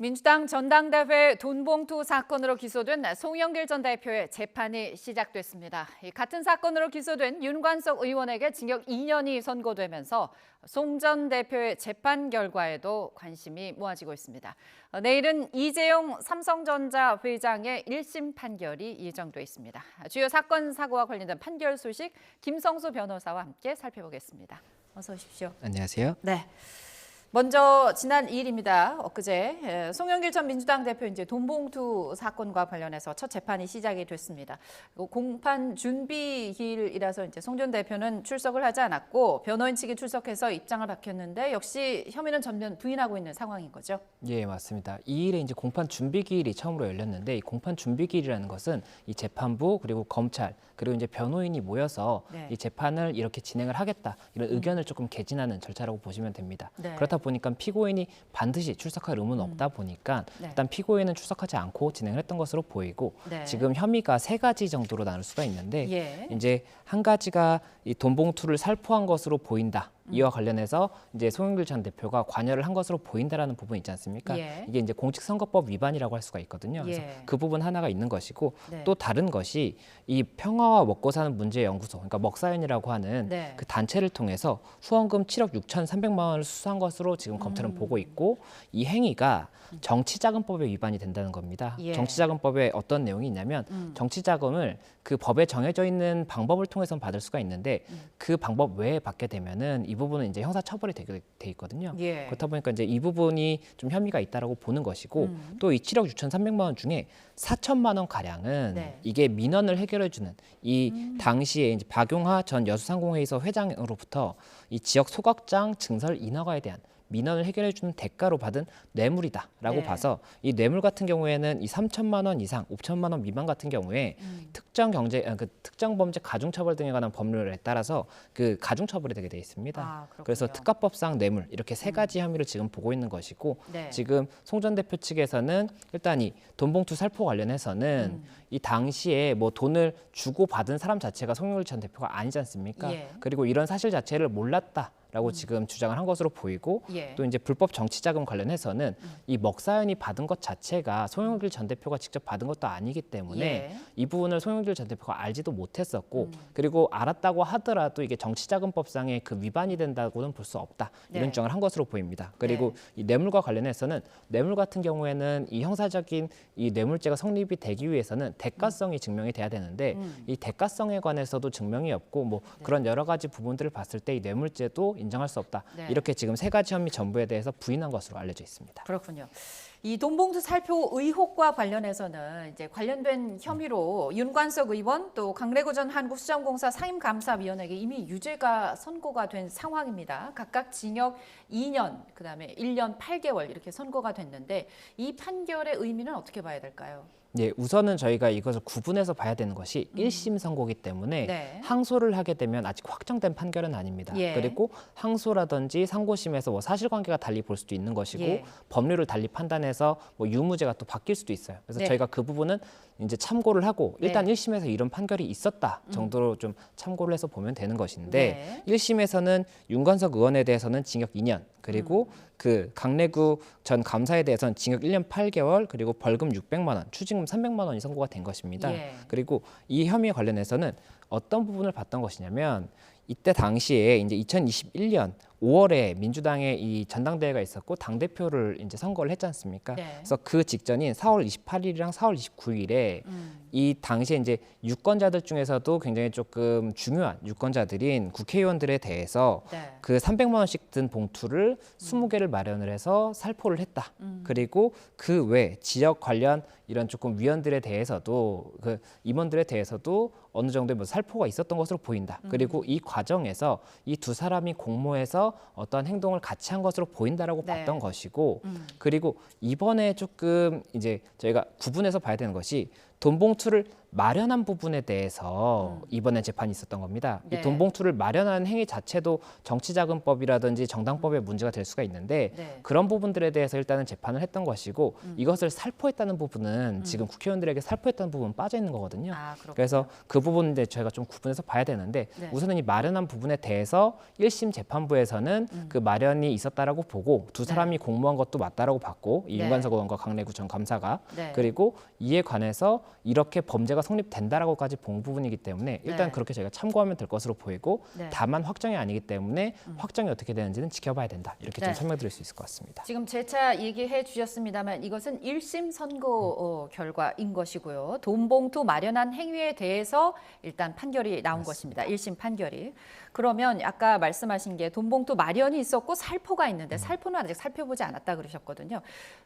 민주당 전당대회 돈봉투 사건으로 기소된 송영길 전 대표의 재판이 시작됐습니다. 같은 사건으로 기소된 윤관석 의원에게 징역 2년이 선고되면서 송 전 대표의 재판 결과에도 관심이 모아지고 있습니다. 내일은 이재용 삼성전자 회장의 1심 판결이 예정돼 있습니다. 주요 사건 사고와 관련된 판결 소식 김성수 변호사와 함께 살펴보겠습니다. 어서 오십시오. 안녕하세요. 네. 먼저 지난 2일입니다. 엊그제 송영길 전 민주당 대표 이제 돈봉투 사건과 관련해서 첫 재판이 시작이 됐습니다. 공판 준비일이라서 이제 송 전 대표는 출석을 하지 않았고 변호인 측이 출석해서 입장을 밝혔는데 역시 혐의는 전면 부인하고 있는 상황인 거죠. 예, 맞습니다. 2일에 이제 공판 준비기일이 처음으로 열렸는데 이 공판 준비기일이라는 것은 이 재판부 그리고 검찰 그리고 이제 변호인이 모여서 이 재판을 이렇게 진행을 하겠다 이런 의견을 조금 개진하는 절차라고 보시면 됩니다. 그렇다 보니까 피고인이 반드시 출석할 의무는 없다 보니까 일단 피고인은 출석하지 않고 진행을 했던 것으로 보이고 지금 혐의가 3가지 정도로 나눌 수가 있는데 이제 한 가지가 이 돈봉투를 살포한 것으로 보인다. 이와 관련해서 이제 송영길 전 대표가 관여를 한 것으로 보인다라는 부분이 있지 않습니까? 이게 이제 공직선거법 위반이라고 할 수가 있거든요. 그래서 그 부분 하나가 있는 것이고 또 다른 것이 이 평화와 먹고 사는 문제 연구소, 그러니까 먹사연이라고 하는 그 단체를 통해서 후원금 7억 6,300만 원을 수수한 것으로 지금 검찰은 보고 있고 이 행위가 정치자금법에 위반이 된다는 겁니다. 정치자금법에 어떤 내용이 있냐면 정치자금을 그 법에 정해져 있는 방법을 통해서 받을 수가 있는데 그 방법 외에 받게 되면은 이 부분은 이제 형사처벌이 되게 돼 있거든요. 그렇다 보니까 이제 이 부분이 좀 혐의가 있다라고 보는 것이고 또 이 7억 6,300만 원 중에 4천만 원 가량은 이게 민원을 해결해주는 이 당시에 이제 박용하 전 여수상공회의소 회장으로부터 이 지역 소각장 증설 인허가에 대한 민원을 해결해주는 대가로 받은 뇌물이다라고 봐서 이 뇌물 같은 경우에는 이 3천만 원 이상, 5천만 원 미만 같은 경우에 특정 범죄 가중처벌 등에 관한 법률에 따라서 그 가중처벌이 되게 돼 있습니다. 그래서 특가법상 뇌물 이렇게 3가지 혐의를 지금 보고 있는 것이고 지금 송 전 대표 측에서는 일단 이 돈봉투 살포 관련해서는 이 당시에 뭐 돈을 주고 받은 사람 자체가 송영길 전 대표가 아니지 않습니까? 그리고 이런 사실 자체를 몰랐다. 라고 지금 주장을 한 것으로 보이고 또 이제 불법 정치자금 관련해서는 이 먹사연이 받은 것 자체가 송영길 전 대표가 직접 받은 것도 아니기 때문에 이 부분을 송영길 전 대표가 알지도 못했었고 그리고 알았다고 하더라도 이게 정치자금법상의 그 위반이 된다고는 볼 수 없다 이런 주장을 한 것으로 보입니다. 그리고 이 뇌물과 관련해서는 뇌물 같은 경우에는 이 형사적인 이 뇌물죄가 성립이 되기 위해서는 대가성이 증명이 돼야 되는데 이 대가성에 관해서도 증명이 없고 뭐 그런 여러 가지 부분들을 봤을 때 이 뇌물죄도 인정할 수 없다. 이렇게 지금 3가지 혐의 전부에 대해서 부인한 것으로 알려져 있습니다. 그렇군요. 이 돈봉투 살포 의혹과 관련해서는 이제 관련된 혐의로 윤관석 의원 또 강래구 전 한국수자원공사 사임감사위원에게 이미 유죄가 선고가 된 상황입니다. 각각 징역 2년, 그다음에 1년 8개월 이렇게 선고가 됐는데 이 판결의 의미는 어떻게 봐야 될까요? 예, 우선은 저희가 이것을 구분해서 봐야 되는 것이 1심 선고기 때문에 항소를 하게 되면 아직 확정된 판결은 아닙니다. 그리고 항소라든지 상고심에서 뭐 사실관계가 달리 볼 수도 있는 것이고 법률을 달리 판단해서 뭐 유무죄가 또 바뀔 수도 있어요. 그래서 저희가 그 부분은 이제 참고를 하고 일단 1심에서 이런 판결이 있었다 정도로 좀 참고를 해서 보면 되는 것인데 1심에서는 윤관석 의원에 대해서는 징역 2년 그리고 그 강래구 전 감사에 대해서는 징역 1년 8개월 그리고 벌금 600만 원, 추징금 300만 원이 선고가 된 것입니다. 그리고 이 혐의에 관련해서는 어떤 부분을 봤던 것이냐면 이때 당시에 이제 2021년 5월에 민주당의 이 전당대회가 있었고 당대표를 이제 선거를 했지 않습니까? 그래서 그 직전인 4월 28일이랑 4월 29일에 이 당시에 이제 유권자들 중에서도 굉장히 조금 중요한 유권자들인 국회의원들에 대해서 그 300만 원씩 든 봉투를 20개를 마련을 해서 살포를 했다. 그리고 그 외 지역 관련 이런 조금 위원들에 대해서도 그 임원들에 대해서도 어느 정도의 뭐 살포가 있었던 것으로 보인다. 그리고 이 과정에서 이 두 사람이 공모해서 어떤 행동을 같이 한 것으로 보인다라고 봤던 것이고 그리고 이번에 조금 이제 저희가 구분해서 봐야 되는 것이 돈 봉투를 마련한 부분에 대해서 이번에 재판이 있었던 겁니다. 네. 이 돈 봉투를 마련하는 행위 자체도 정치자금법이라든지 정당법의 문제가 될 수가 있는데 네. 그런 부분들에 대해서 일단은 재판을 했던 것이고 이것을 살포했다는 부분은 지금 국회의원들에게 살포했다는 부분은 빠져 있는 거거든요. 아, 그렇군요. 그래서 그 부분인데 저희가 좀 구분해서 봐야 되는데 네. 우선은 이 마련한 부분에 대해서 1심 재판부에서는 그 마련이 있었다라고 보고 두 사람이 공모한 것도 맞다라고 봤고 이 네. 윤관석 의원과 강내구 전 감사가 네. 그리고 이에 관해서 이렇게 범죄가 성립된다라고까지 본 부분이기 때문에 일단 네. 그렇게 저희가 참고하면 될 것으로 보이고 네. 다만 확정이 아니기 때문에 확정이 어떻게 되는지는 지켜봐야 된다 이렇게 네. 좀 설명드릴 수 있을 것 같습니다. 지금 재차 얘기해 주셨습니다만 이것은 1심 선고 결과인 것이고요. 돈 봉투 마련한 행위에 대해서 일단 판결이 나온 것입니다. 1심 판결이. 그러면 아까 말씀하신 게 돈 봉투 마련이 있었고 살포가 있는데 살포는 아직 살펴보지 않았다 그러셨거든요.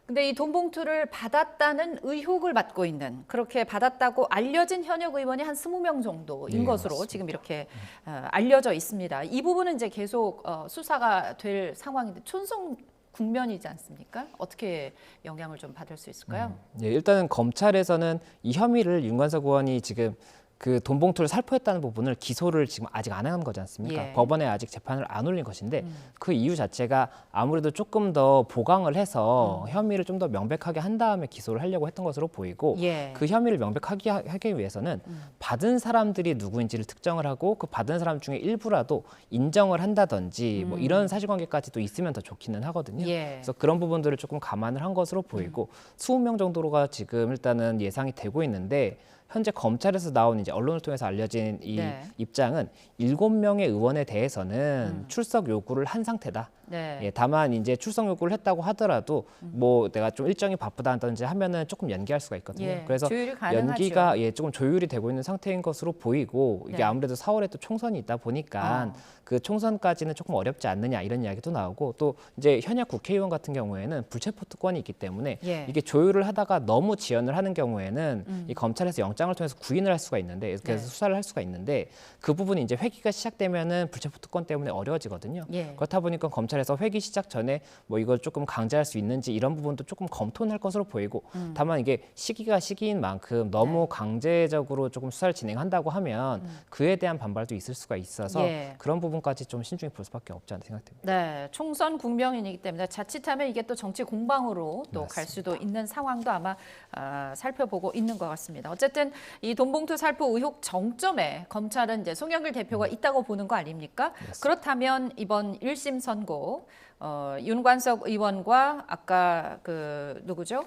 근데 이 돈 봉투를 받았다는 의혹을 받고 있는 그렇게 받았다고 알려진 현역 의원이 한 20명 정도인 네, 것으로 맞습니다. 지금 이렇게 알려져 있습니다. 이 부분은 이제 계속 수사가 될 상황인데 촌성 국면이지 않습니까? 어떻게 영향을 좀 받을 수 있을까요? 예, 일단은 검찰에서는 이 혐의를 윤관석 의원이 지금 그 돈 봉투를 살포했다는 부분을 기소를 지금 아직 안 한 거지 않습니까? 예. 법원에 아직 재판을 안 올린 것인데 그 이유 자체가 아무래도 조금 더 보강을 해서 혐의를 좀 더 명백하게 한 다음에 기소를 하려고 했던 것으로 보이고 예. 그 혐의를 명백하게 하기 위해서는 받은 사람들이 누구인지를 특정을 하고 그 받은 사람 중에 일부라도 인정을 한다든지 뭐 이런 사실관계까지도 있으면 더 좋기는 하거든요. 예. 그래서 그런 부분들을 조금 감안을 한 것으로 보이고 20명 정도가 지금 일단은 예상이 되고 있는데 현재 검찰에서 나온 이제 언론을 통해서 알려진 이 네. 입장은 7명의 의원에 대해서는 출석 요구를 한 상태다. 네. 예, 다만 이제 출석 요구를 했다고 하더라도 뭐 내가 좀 일정이 바쁘다든지 하면은 조금 연기할 수가 있거든요. 예, 그래서 조율이 가능하죠. 연기가 조금 조율이 되고 있는 상태인 것으로 보이고 이게 네. 아무래도 4월에 또 총선이 있다 보니까 그 총선까지는 조금 어렵지 않느냐 이런 이야기도 나오고 또 이제 현역 국회의원 같은 경우에는 불체포 특권이 있기 때문에 예. 이게 조율을 하다가 너무 지연을 하는 경우에는 이 검찰에서 영장을 통해서 구인을 할 수가 있는데 그래서 네. 수사를 할 수가 있는데 그 부분이 이제 회기가 시작되면은 불체포 특권 때문에 어려워지거든요. 예. 그렇다 보니까 검찰에서 회기 시작 전에 뭐 이걸 조금 강제할 수 있는지 이런 부분도 조금 검토는 할 것으로 보이고 다만 이게 시기가 시기인 만큼 너무 네. 강제적으로 조금 수사를 진행한다고 하면 그에 대한 반발도 있을 수가 있어서 예. 그런 부분까지 좀 신중히 볼 수밖에 없지 않나 생각됩니다. 네, 총선 국면이기 때문에 자칫하면 이게 또 정치 공방으로 또 갈 수도 있는 상황도 아마 살펴보고 있는 것 같습니다. 어쨌든 이 돈봉투 살포 의혹 정점에 검찰은 이제 송영길 대표가 있다고 보는 거 아닙니까? 그렇다면 이번 1심 선고 윤관석 의원과 아까 그 누구죠?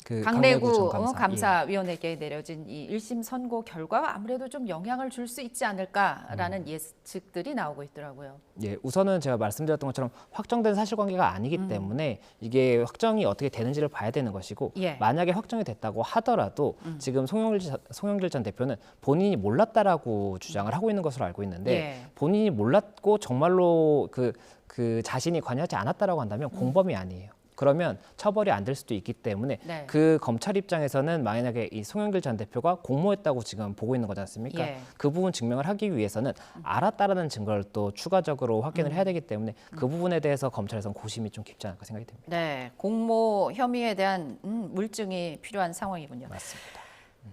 그 강내구 전 감사. 예. 감사위원에게 내려진 이 1심 선고 결과가 아무래도 좀 영향을 줄 수 있지 않을까라는 예측들이 나오고 있더라고요. 예, 우선은 제가 말씀드렸던 것처럼 확정된 사실관계가 아니기 때문에 이게 확정이 어떻게 되는지를 봐야 되는 것이고 예. 만약에 확정이 됐다고 하더라도 지금 송영길 전 대표는 본인이 몰랐다라고 주장을 하고 있는 것으로 알고 있는데 예. 본인이 몰랐고 정말로 그 자신이 관여하지 않았다라고 한다면 공범이 아니에요. 그러면 처벌이 안 될 수도 있기 때문에 네. 그 검찰 입장에서는 만약에 이 송영길 전 대표가 공모했다고 지금 보고 있는 거지 않습니까? 예. 그 부분 증명을 하기 위해서는 알았다라는 증거를 또 추가적으로 확인을 해야 되기 때문에 그 부분에 대해서 검찰에서는 고심이 좀 깊지 않을까 생각이 됩니다. 네, 공모 혐의에 대한 물증이 필요한 상황이군요. 맞습니다.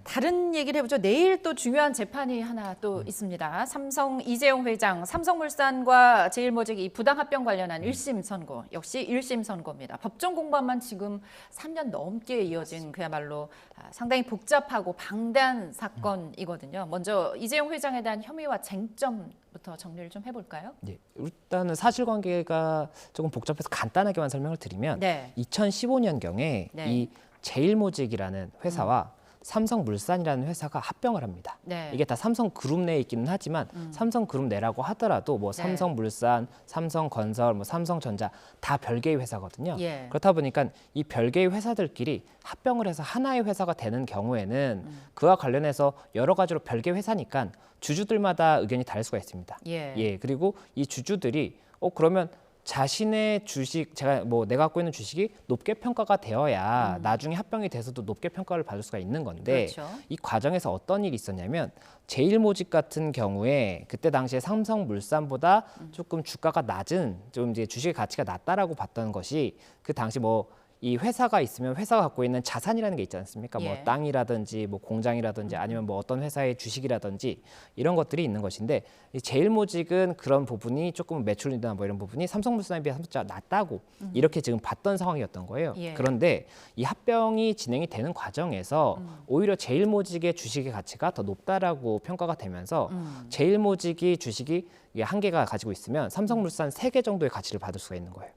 다른 얘기를 해보죠. 내일 또 중요한 재판이 하나 또 있습니다. 삼성 이재용 회장, 삼성물산과 제일모직 이 부당합병 관련한 1심 선고, 역시 1심 선고입니다. 법정 공방만 지금 3년 넘게 이어진 그야말로 상당히 복잡하고 방대한 사건이거든요. 먼저 이재용 회장에 대한 혐의와 쟁점부터 정리를 좀 해볼까요? 예, 일단은 사실관계가 조금 복잡해서 간단하게만 설명을 드리면 네. 2015년경에 네. 이 제일모직이라는 회사와 삼성물산이라는 회사가 합병을 합니다. 네. 이게 다 삼성그룹 내에 있기는 하지만 삼성그룹 내라고 하더라도 뭐 네. 삼성물산, 삼성건설, 뭐 삼성전자 다 별개의 회사거든요. 예. 그렇다 보니까 이 별개의 회사들끼리 합병을 해서 하나의 회사가 되는 경우에는 그와 관련해서 여러 가지로 별개 회사니까 주주들마다 의견이 다를 수가 있습니다. 예. 그리고 이 주주들이 그러면 자신의 주식, 내가 갖고 있는 주식이 높게 평가가 되어야 나중에 합병이 돼서도 높게 평가를 받을 수가 있는 건데 그렇죠. 이 과정에서 어떤 일이 있었냐면 제일모직 같은 경우에 그때 당시에 삼성물산보다 조금 주가가 낮은 좀 이제 주식의 가치가 낮다라고 봤던 것이 그 당시 뭐 이 회사가 있으면 회사가 갖고 있는 자산이라는 게 있지 않습니까? 예. 뭐 땅이라든지 뭐 공장이라든지 아니면 뭐 어떤 회사의 주식이라든지 이런 것들이 있는 것인데 이 제일모직은 그런 부분이 조금 매출이나 뭐 이런 부분이 삼성물산에 비해서 낮다고 이렇게 지금 봤던 상황이었던 거예요. 예. 그런데 이 합병이 진행이 되는 과정에서 오히려 제일모직의 주식의 가치가 더 높다라고 평가가 되면서 제일모직이 주식이 이게 한 개가 가지고 있으면 삼성물산 3개 정도의 가치를 받을 수가 있는 거예요.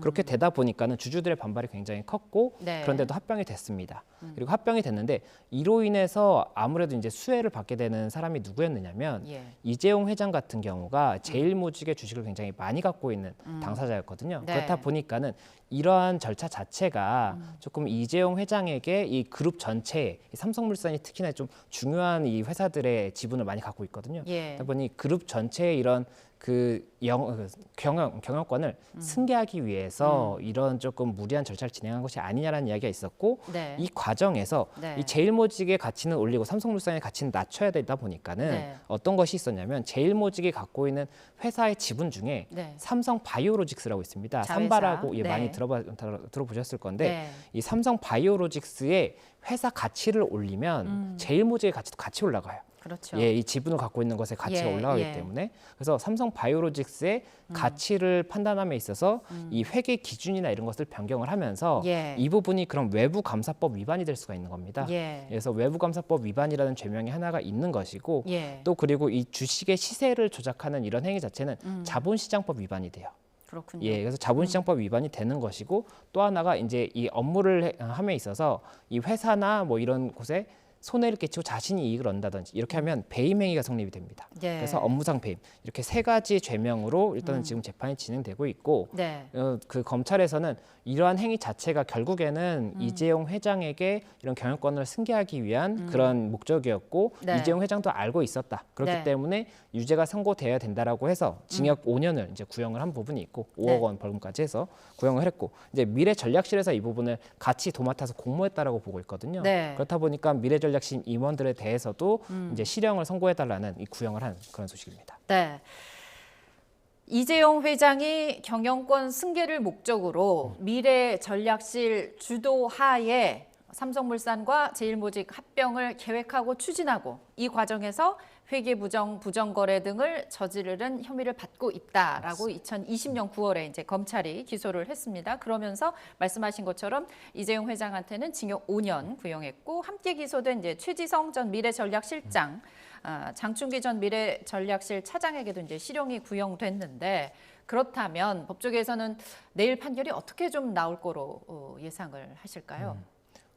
그렇게 되다 보니까는 주주들의 반발이 굉장히 컸고 네. 그런데도 합병이 됐습니다. 그리고 합병이 됐는데 이로 인해서 아무래도 이제 수혜를 받게 되는 사람이 누구였느냐면 예. 이재용 회장 같은 경우가 제일모직의 주식을 굉장히 많이 갖고 있는 당사자였거든요. 네. 그렇다 보니까는 이러한 절차 자체가 조금 이재용 회장에게 이 그룹 전체에 이 삼성물산이 특히나 좀 중요한 이 회사들의 지분을 많이 갖고 있거든요. 예. 그러다 보니 그룹 전체의 이런 경영권을 승계하기 위해서 이런 조금 무리한 절차를 진행한 것이 아니냐라는 이야기가 있었고 네. 이 과정에서 네. 이 제일모직의 가치는 올리고 삼성물산의 가치는 낮춰야 되다 보니까는 네. 어떤 것이 있었냐면 제일모직이 갖고 있는 회사의 지분 중에 네. 삼성바이오로직스라고 있습니다. 자회사. 삼바라고 예, 네. 많이 들어보셨을 건데 네. 이 삼성바이오로직스의 회사 가치를 올리면 제일모직의 가치도 같이 올라가요. 그렇죠. 예, 이 지분을 갖고 있는 것에 가치가 예, 올라가기 예. 때문에 그래서 삼성바이오로직스의 가치를 판단함에 있어서 이 회계 기준이나 이런 것을 변경을 하면서 예. 이 부분이 그런 외부감사법 위반이 될 수가 있는 겁니다. 예. 그래서 외부감사법 위반이라는 죄명이 하나가 있는 것이고 예. 또 그리고 이 주식의 시세를 조작하는 이런 행위 자체는 자본시장법 위반이 돼요. 그렇군요. 예, 그래서 자본시장법 위반이 되는 것이고 또 하나가 이제 이 업무를 함에 있어서 이 회사나 뭐 이런 곳에 손해를 끼치고 자신이 이익을 얻는다든지 이렇게 하면 배임 행위가 성립이 됩니다. 예. 그래서 업무상 배임 이렇게 3가지 죄명으로 일단은 지금 재판이 진행되고 있고 네. 그 검찰에서는 이러한 행위 자체가 결국에는 이재용 회장에게 이런 경영권을 승계하기 위한 그런 목적이었고 네. 이재용 회장도 알고 있었다. 그렇기 네. 때문에 유죄가 선고돼야 된다라고 해서 징역 5년을 이제 구형을 한 부분이 있고 5억 네. 원 벌금까지 해서 구형을 했고 이제 미래전략실에서 이 부분을 같이 도맡아서 공모했다라고 보고 있거든요. 네. 그렇다 보니까 미래전략실 임원들에 대해서도 이제 실형을 선고해달라는 이 구형을 한 그런 소식입니다. 네. 이재용 회장이 경영권 승계를 목적으로 미래전략실 주도하에 삼성물산과 제일모직 합병을 계획하고 추진하고 이 과정에서 회계부정, 부정거래 등을 저지르는 혐의를 받고 있다라고 2020년 9월에 이제 검찰이 기소를 했습니다. 그러면서 말씀하신 것처럼 이재용 회장한테는 징역 5년 구형했고 함께 기소된 이제 최지성 전 미래전략실장, 장충기 전 미래전략실 차장에게도 이제 실형이 구형됐는데 그렇다면 법조계에서는 내일 판결이 어떻게 좀 나올 거로 예상을 하실까요?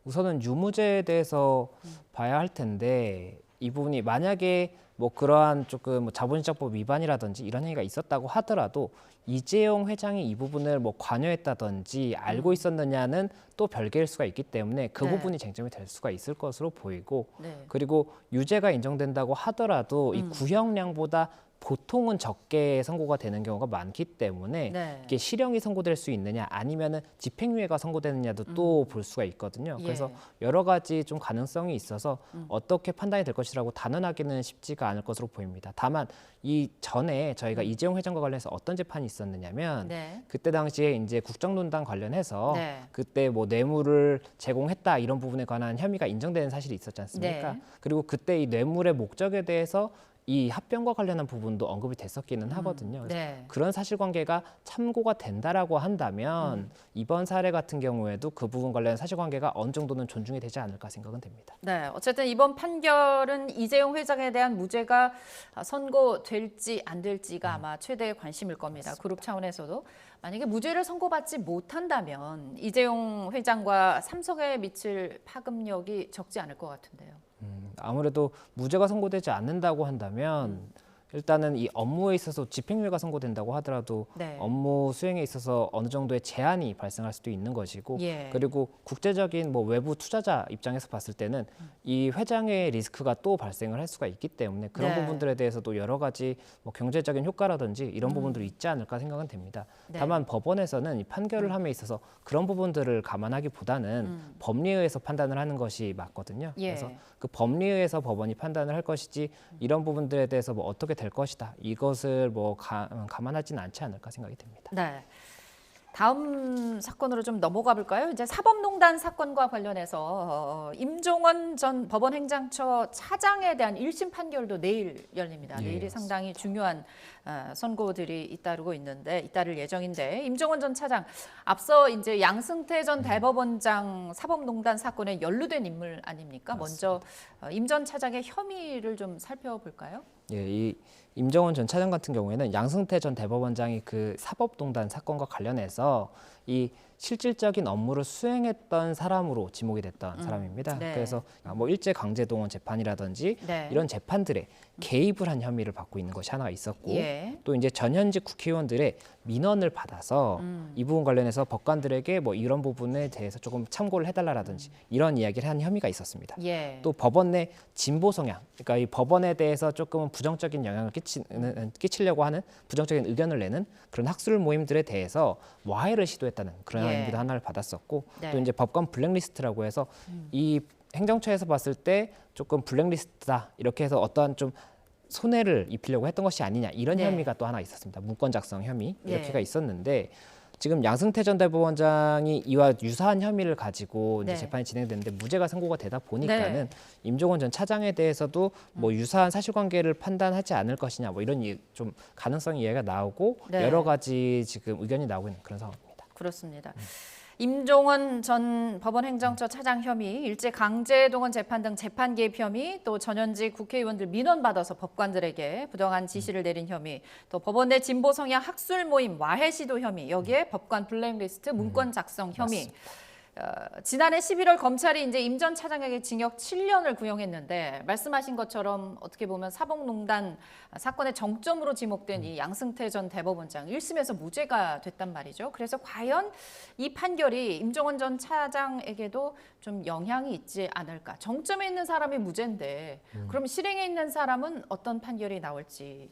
우선은 유무죄에 대해서 봐야 할 텐데 이 부분이 만약에 뭐 그러한 조금 뭐 자본시장법 위반이라든지 이런 행위가 있었다고 하더라도 이재용 회장이 이 부분을 뭐 관여했다든지 알고 있었느냐는 또 별개일 수가 있기 때문에 그 네. 부분이 쟁점이 될 수가 있을 것으로 보이고 네. 그리고 유죄가 인정된다고 하더라도 이 구형량보다 보통은 적게 선고가 되는 경우가 많기 때문에 네. 이게 실형이 선고될 수 있느냐 아니면은 집행유예가 선고되느냐도 또 볼 수가 있거든요. 예. 그래서 여러 가지 좀 가능성이 있어서 어떻게 판단이 될 것이라고 단언하기는 쉽지가 않을 것으로 보입니다. 다만 이 전에 저희가 이재용 회장과 관련해서 어떤 재판이 있었느냐면 네. 그때 당시에 이제 국정농단 관련해서 네. 그때 뭐 뇌물을 제공했다 이런 부분에 관한 혐의가 인정되는 사실이 있었지 않습니까? 네. 그리고 그때 이 뇌물의 목적에 대해서 이 합병과 관련한 부분도 언급이 됐었기는 하거든요. 그래서 네. 그런 사실관계가 참고가 된다라고 한다면 이번 사례 같은 경우에도 그 부분 관련 사실관계가 어느 정도는 존중이 되지 않을까 생각은 됩니다. 네, 어쨌든 이번 판결은 이재용 회장에 대한 무죄가 선고될지 안 될지가 아마 최대의 관심일 겁니다. 그룹 차원에서도 만약에 무죄를 선고받지 못한다면 이재용 회장과 삼성에 미칠 파급력이 적지 않을 것 같은데요. 아무래도 무죄가 선고되지 않는다고 한다면 일단은 이 업무에 있어서 집행유예가 선고된다고 하더라도 네. 업무 수행에 있어서 어느 정도의 제한이 발생할 수도 있는 것이고 예. 그리고 국제적인 뭐 외부 투자자 입장에서 봤을 때는 이 회장의 리스크가 또 발생을 할 수가 있기 때문에 그런 네. 부분들에 대해서도 여러 가지 뭐 경제적인 효과라든지 이런 부분들이 있지 않을까 생각은 됩니다. 네. 다만 법원에서는 이 판결을 함에 있어서 그런 부분들을 감안하기보다는 법리에 의해서 판단을 하는 것이 맞거든요. 예. 그래서 그 법리에 의해서 법원이 판단을 할 것이지 이런 부분들에 대해서 뭐 어떻게 될 것이다 이것을 뭐 감안하지는 않지 않을까 생각이 됩니다. 네. 다음 사건으로 좀 넘어가 볼까요? 이제 사법농단 사건과 관련해서 임종원 전 법원행정처 차장에 대한 1심 판결도 내일 열립니다. 예, 내일이 맞습니다. 상당히 중요한 선고들이 잇따를 예정인데 임종원 전 차장 앞서 이제 양승태 전 대법원장 사법농단 사건에 연루된 인물 아닙니까? 먼저 임 전 차장의 혐의를 좀 살펴볼까요? 예, 이 임정원 전 차장 같은 경우에는 양승태 전 대법원장이 그 사법농단 사건과 관련해서 이 실질적인 업무를 수행했던 사람으로 지목이 됐던 사람입니다. 네. 그래서 뭐 일제 강제동원 재판이라든지 네. 이런 재판들에 개입을 한 혐의를 받고 있는 것이 하나가 있었고 예. 또 이제 전현직 국회의원들의 민원을 받아서 이 부분 관련해서 법관들에게 뭐 이런 부분에 대해서 조금 참고를 해달라라든지 이런 이야기를 한 혐의가 있었습니다. 예. 또 법원 내 진보 성향, 그러니까 이 법원에 대해서 조금은 부정적인 영향을 끼치려고 하는 부정적인 의견을 내는 그런 학술 모임들에 대해서 와해를 시도했다는 그런 예. 혐의도 하나를 받았었고 네. 또 이제 법관 블랙리스트라고 해서 이 행정처에서 봤을 때 조금 블랙리스트다 이렇게 해서 어떠한 좀 손해를 입히려고 했던 것이 아니냐 이런 네. 혐의가 또 하나 있었습니다. 문건 작성 혐의 이렇게가 네. 있었는데 지금 양승태 전 대법원장이 이와 유사한 혐의를 가지고 이제 네. 재판이 진행됐는데 무죄가 선고가 되다 보니까는 네. 임종원 전 차장에 대해서도 뭐 유사한 사실관계를 판단하지 않을 것이냐 뭐 이런 좀 가능성이 이야기가 나오고 네. 여러 가지 지금 의견이 나오고 있는 그런 상황입니다. 그렇습니다. 임종원 전 법원행정처 차장 혐의, 일제 강제동원 재판 등 재판 개입 혐의, 또 전현직 국회의원들 민원 받아서 법관들에게 부당한 지시를 내린 혐의, 또 법원 내 진보 성향 학술 모임 와해 시도 혐의, 여기에 법관 블랙리스트 문건 작성 혐의. 지난해 11월 검찰이 이제 임 전 차장에게 징역 7년을 구형했는데 말씀하신 것처럼 어떻게 보면 사법농단 사건의 정점으로 지목된 이 양승태 전 대법원장 1심에서 무죄가 됐단 말이죠. 그래서 과연 이 판결이 임종원 전 차장에게도 좀 영향이 있지 않을까. 정점에 있는 사람이 무죄인데 그럼 실행에 있는 사람은 어떤 판결이 나올지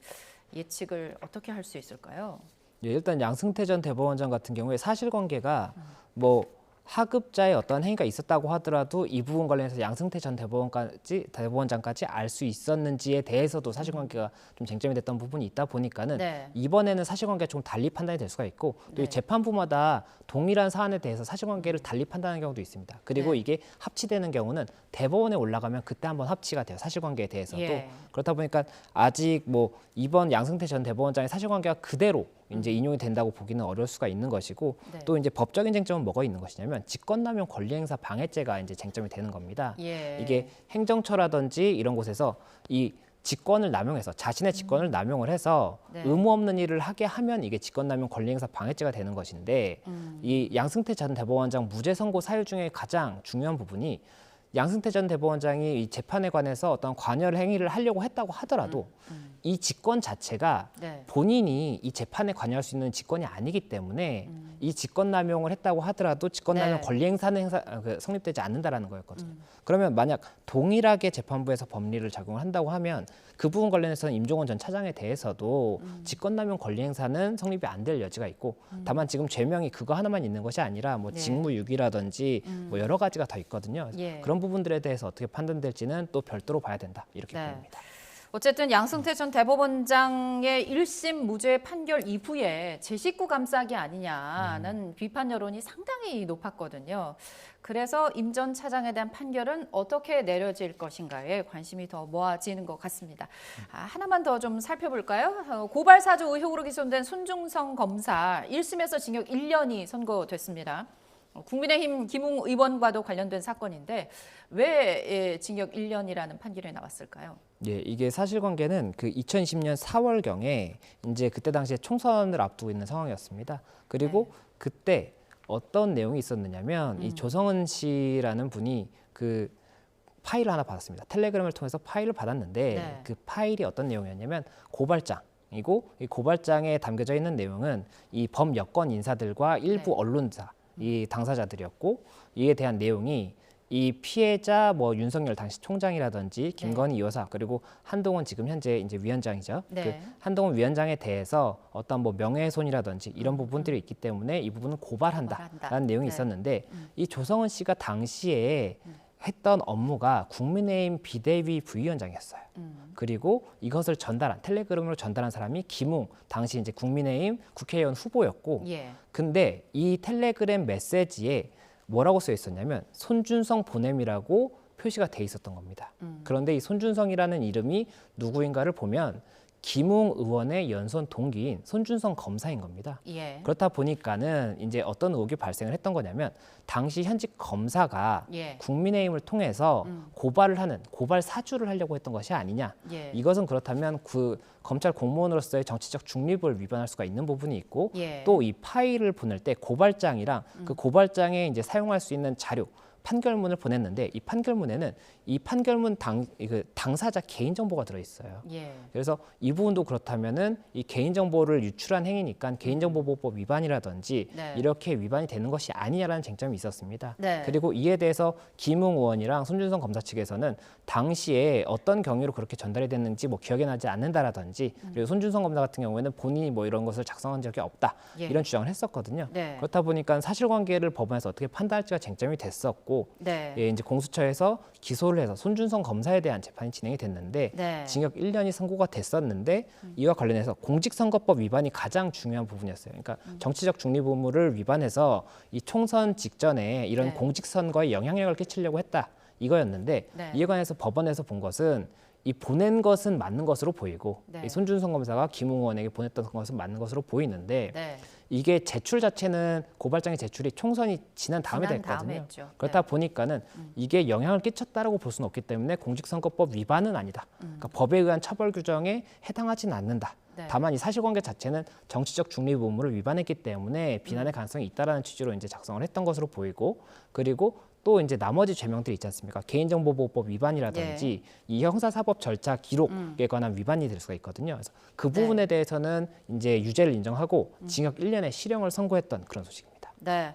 예측을 어떻게 할 수 있을까요? 예, 일단 양승태 전 대법원장 같은 경우에 사실관계가 뭐 하급자의 어떤 행위가 있었다고 하더라도 이 부분 관련해서 양승태 전 대법원장까지 알 수 있었는지에 대해서도 사실관계가 좀 쟁점이 됐던 부분이 있다 보니까는 네. 이번에는 사실관계가 좀 달리 판단이 될 수가 있고 또 이 네. 재판부마다 동일한 사안에 대해서 사실관계를 달리 판단하는 경우도 있습니다. 그리고 네. 이게 합치되는 경우는 대법원에 올라가면 그때 한번 합치가 돼요. 사실관계에 대해서도. 예. 그렇다 보니까 아직 뭐 이번 양승태 전 대법원장의 사실관계가 그대로 이제 인용이 된다고 보기는 어려울 수가 있는 것이고 네. 또 이제 법적인 쟁점은 뭐가 있는 것이냐면 직권남용 권리행사 방해죄가 이제 쟁점이 되는 겁니다. 예. 이게 행정처라든지 이런 곳에서 이 직권을 남용해서 자신의 직권을 남용을 해서 네. 의무 없는 일을 하게 하면 이게 직권남용 권리행사 방해죄가 되는 것인데 이 양승태 전 대법원장 무죄 선고 사유 중에 가장 중요한 부분이 양승태 전 대법원장이 이 재판에 관해서 어떤 관여를 행위를 하려고 했다고 하더라도 이 직권 자체가 네. 본인이 이 재판에 관여할 수 있는 직권이 아니기 때문에 이 직권남용을 했다고 하더라도 직권남용 네. 권리행사는 성립되지 않는다라는 거였거든요. 그러면 만약 동일하게 재판부에서 법리를 적용을 한다고 하면 그 부분 관련해서는 임종원 전 차장에 대해서도 직권남용 권리행사는 성립이 안 될 여지가 있고 다만 지금 죄명이 그거 하나만 있는 것이 아니라 뭐 네. 직무유기라든지 뭐 여러 가지가 더 있거든요. 예. 그런 부분들에 대해서 어떻게 판단될지는 또 별도로 봐야 된다 이렇게 네. 보입니다. 어쨌든 양승태 전 대법원장의 1심 무죄 판결 이후에 제 식구 감싸기 아니냐는 비판 여론이 상당히 높았거든요. 그래서 임 전 차장에 대한 판결은 어떻게 내려질 것인가에 관심이 더 모아지는 것 같습니다. 하나만 더 좀 살펴볼까요? 고발 사주 의혹으로 기소된 손중성 검사 1심에서 징역 1년이 선고됐습니다. 국민의힘 김웅 의원과도 관련된 사건인데 왜 징역 1년이라는 판결이 나왔을까요? 예, 이게 사실관계는 그 2020년 4월경에 이제 그때 당시에 총선을 앞두고 있는 상황이었습니다. 그리고 네. 그때 어떤 내용이 있었느냐면 이 조성은 씨라는 분이 그 파일을 하나 받았습니다. 텔레그램을 통해서 파일을 받았는데 네. 그 파일이 어떤 내용이었냐면 고발장이고 이 고발장에 담겨져 있는 내용은 이 범여권 인사들과 일부 네. 언론사 이 당사자들이었고 이에 대한 내용이 이 피해자 뭐 윤석열 당시 총장이라든지 김건희 여사 그리고 한동훈 지금 현재 이제 위원장이죠. 네. 그 한동훈 위원장에 대해서 어떤 뭐 명예훼손이라든지 이런 부분들이 있기 때문에 이 부분은 고발한다라는 내용이 네. 있었는데 이 조성은 씨가 당시에 했던 업무가 국민의힘 비대위 부위원장이었어요. 그리고 이것을 전달한 텔레그램으로 전달한 사람이 김웅 당시 이제 국민의힘 국회의원 후보였고, 예. 근데 이 텔레그램 메시지에 뭐라고 써 있었냐면 손준성 보냄이라고 표시가 돼 있었던 겁니다. 그런데 이 손준성이라는 이름이 누구인가를 보면 김웅 의원의 연손 동기인 손준성 검사인 겁니다. 예. 그렇다 보니까는 이제 어떤 의혹이 발생을 했던 거냐면 당시 현직 검사가 예. 국민의힘을 통해서 고발을 하는 고발 사주를 하려고 했던 것이 아니냐. 예. 이것은 그렇다면 그 검찰 공무원으로서의 정치적 중립을 위반할 수가 있는 부분이 있고, 예. 또 이 파일을 보낼 때 고발장이랑 그 고발장에 이제 사용할 수 있는 자료 판결문을 보냈는데, 이 판결문에는 이 판결문 당사자 개인 정보가 들어 있어요. 예. 그래서 이 부분도 그렇다면은 이 개인 정보를 유출한 행위니까 개인정보보호법 위반이라든지 네. 이렇게 위반이 되는 것이 아니냐라는 쟁점이 있었습니다. 네. 그리고 이에 대해서 김웅 의원이랑 손준성 검사 측에서는 당시에 어떤 경위로 그렇게 전달이 됐는지 뭐 기억이 나지 않는다라든지, 그리고 손준성 검사 같은 경우에는 본인이 뭐 이런 것을 작성한 적이 없다 예. 이런 주장을 했었거든요. 네. 그렇다 보니까 사실관계를 법원에서 어떻게 판단할지가 쟁점이 됐었고, 네. 예, 이제 공수처에서 기소를 해서 손준성 검사에 대한 재판이 진행이 됐는데 네. 징역 1년이 선고가 됐었는데, 이와 관련해서 공직선거법 위반이 가장 중요한 부분이었어요. 그러니까 정치적 중립 의무를 위반해서 이 총선 직전에 이런 네. 공직선거에 영향력을 끼치려고 했다 이거였는데, 네. 이에 관해서 법원에서 본 것은 이 보낸 것은 맞는 것으로 보이고, 네. 이 손준성 검사가 김웅 의원에게 보냈던 것은 맞는 것으로 보이는데, 네. 이게 제출 자체는 고발장의 제출이 총선이 지난 다음에 지난 다음에 됐거든요. 했죠. 그렇다 네. 보니까는 이게 영향을 끼쳤다라고 볼 수는 없기 때문에 공직선거법 위반은 아니다. 그러니까 법에 의한 처벌 규정에 해당하지는 않는다. 네. 다만 이 사실관계 자체는 정치적 중립 의무를 위반했기 때문에 비난의 가능성이 있다라는 취지로 이제 작성을 했던 것으로 보이고, 그리고 또 이제 나머지 죄명들이 있지 않습니까? 개인정보보호법 위반이라든지 이 형사사법 절차 기록에 관한 위반이 될 수가 있거든요. 그래서 그 부분에 대해서는 이제 유죄를 인정하고 징역 1년의 실형을 선고했던 그런 소식입니다. 네.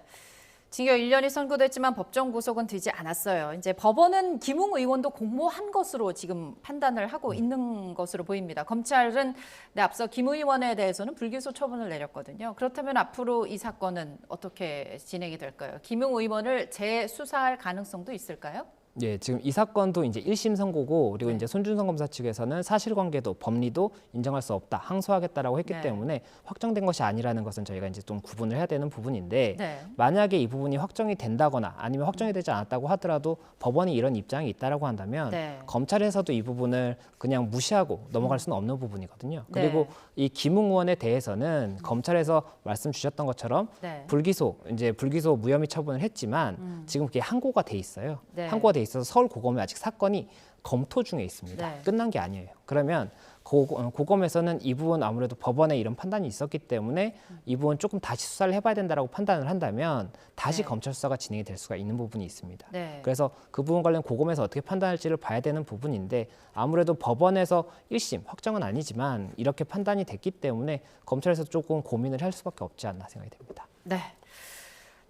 징역 1년이 선고됐지만 법정 구속은 되지 않았어요. 이제 법원은 김웅 의원도 공모한 것으로 지금 판단을 하고 있는 것으로 보입니다. 검찰은 앞서 김 의원에 대해서는 불기소 처분을 내렸거든요. 그렇다면 앞으로 이 사건은 어떻게 진행이 될까요? 김웅 의원을 재수사할 가능성도 있을까요? 예, 지금 이 사건도 이제 1심 선고고, 그리고 이제 손준성 검사 측에서는 사실관계도 법리도 인정할 수 없다, 항소하겠다라고 했기 네. 때문에 확정된 것이 아니라는 것은 저희가 이제 좀 구분을 해야 되는 부분인데, 네. 만약에 이 부분이 확정이 된다거나 아니면 확정이 되지 않았다고 하더라도 법원이 이런 입장이 있다라고 한다면 네. 검찰에서도 이 부분을 그냥 무시하고 넘어갈 수는 없는 부분이거든요. 네. 그리고 이 김웅 의원에 대해서는 검찰에서 말씀 주셨던 것처럼 네. 불기소 무혐의 처분을 했지만 지금 그게 항고가 돼 있어요. 네. 항고가 돼 있어서 서울고검에 아직 사건이 검토 중에 있습니다. 네. 끝난 게 아니에요. 그러면 고검에서는 이 부분 아무래도 법원에 이런 판단이 있었기 때문에 이 부분 조금 다시 수사를 해봐야 된다라고 판단을 한다면 다시 네. 검찰 수사가 진행이 될 수가 있는 부분이 있습니다. 네. 그래서 그 부분 관련 고검에서 어떻게 판단할지를 봐야 되는 부분인데, 아무래도 법원에서 1심 확정은 아니지만 이렇게 판단이 됐기 때문에 검찰에서 조금 고민을 할 수밖에 없지 않나 생각이 됩니다. 네.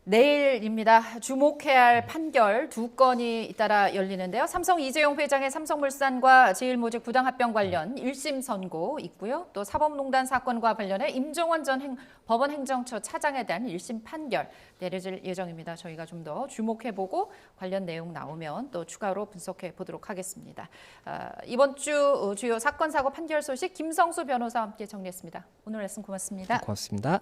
내일입니다. 주목해야 할 판결 두 건이 잇따라 열리는데요. 삼성 이재용 회장의 삼성물산과 제일모직 부당합병 관련 1심 선고 있고요. 또 사법농단 사건과 관련해 임종원 전 법원 행정처 차장에 대한 1심 판결 내려질 예정입니다. 저희가 좀 더 주목해보고 관련 내용 나오면 또 추가로 분석해 보도록 하겠습니다. 이번 주 주요 사건, 사고, 판결 소식 김성수 변호사와 함께 정리했습니다. 오늘 말씀 고맙습니다. 고맙습니다.